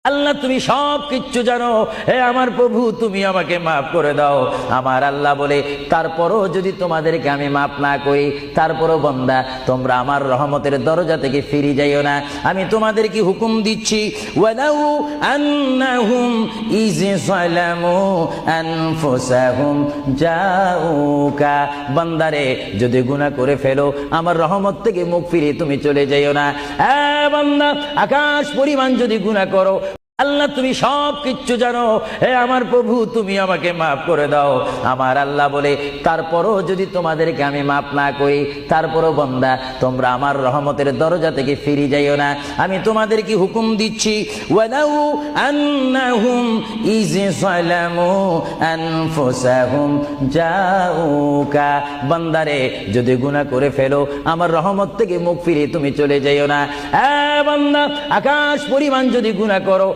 আল্লাহ তুমি সব কিচ্ছু জানো, হে আমার প্রভু তুমি আমাকে মাফ করে দাও। আমার আল্লাহ বলে, তারপরও যদি তোমাদেরকে আমি মাফ না করি, তারপরও বান্দা তোমরা আমার রহমতের দরজা থেকে ফিরে যাইও না। আমি তোমাদেরকে হুকুম দিচ্ছি, ওয়ালাউ আন্নাহুম ইয যালামু আনফুসাহুম জাউকা, বান্দারে যদি গুনাহ করে ফেলো আমার রহমত থেকে মুখ ফিরিয়ে তুমি চলে যাইও না। বান্দা আকাশ পরিমাণ যদি গুনাহ করো, আল্লাহ তুমি সব কিচ্ছু জানো, হে আমার প্রভু তুমি আমাকে মাফ করে দাও। আমার আল্লাহ বলে, তারপরও যদি তোমাদেরকে আমি মাফ না করি, তারপরও বান্দা তোমরা আমার রহমতের দরজা থেকে ফিরে যাইও না। আমি তোমাদেরকে হুকুম দিচ্ছি, ওয়ালাউ আন্নাহুম ইয যালামু আনফুসাহুম জাউকা, বান্দারে যদি গুনাহ করে ফেলো আমার রহমত থেকে মুখ ফিরিয়ে তুমি চলে যাইও না। বান্দা আকাশ পরিমাণ যদি গুনাহ করো,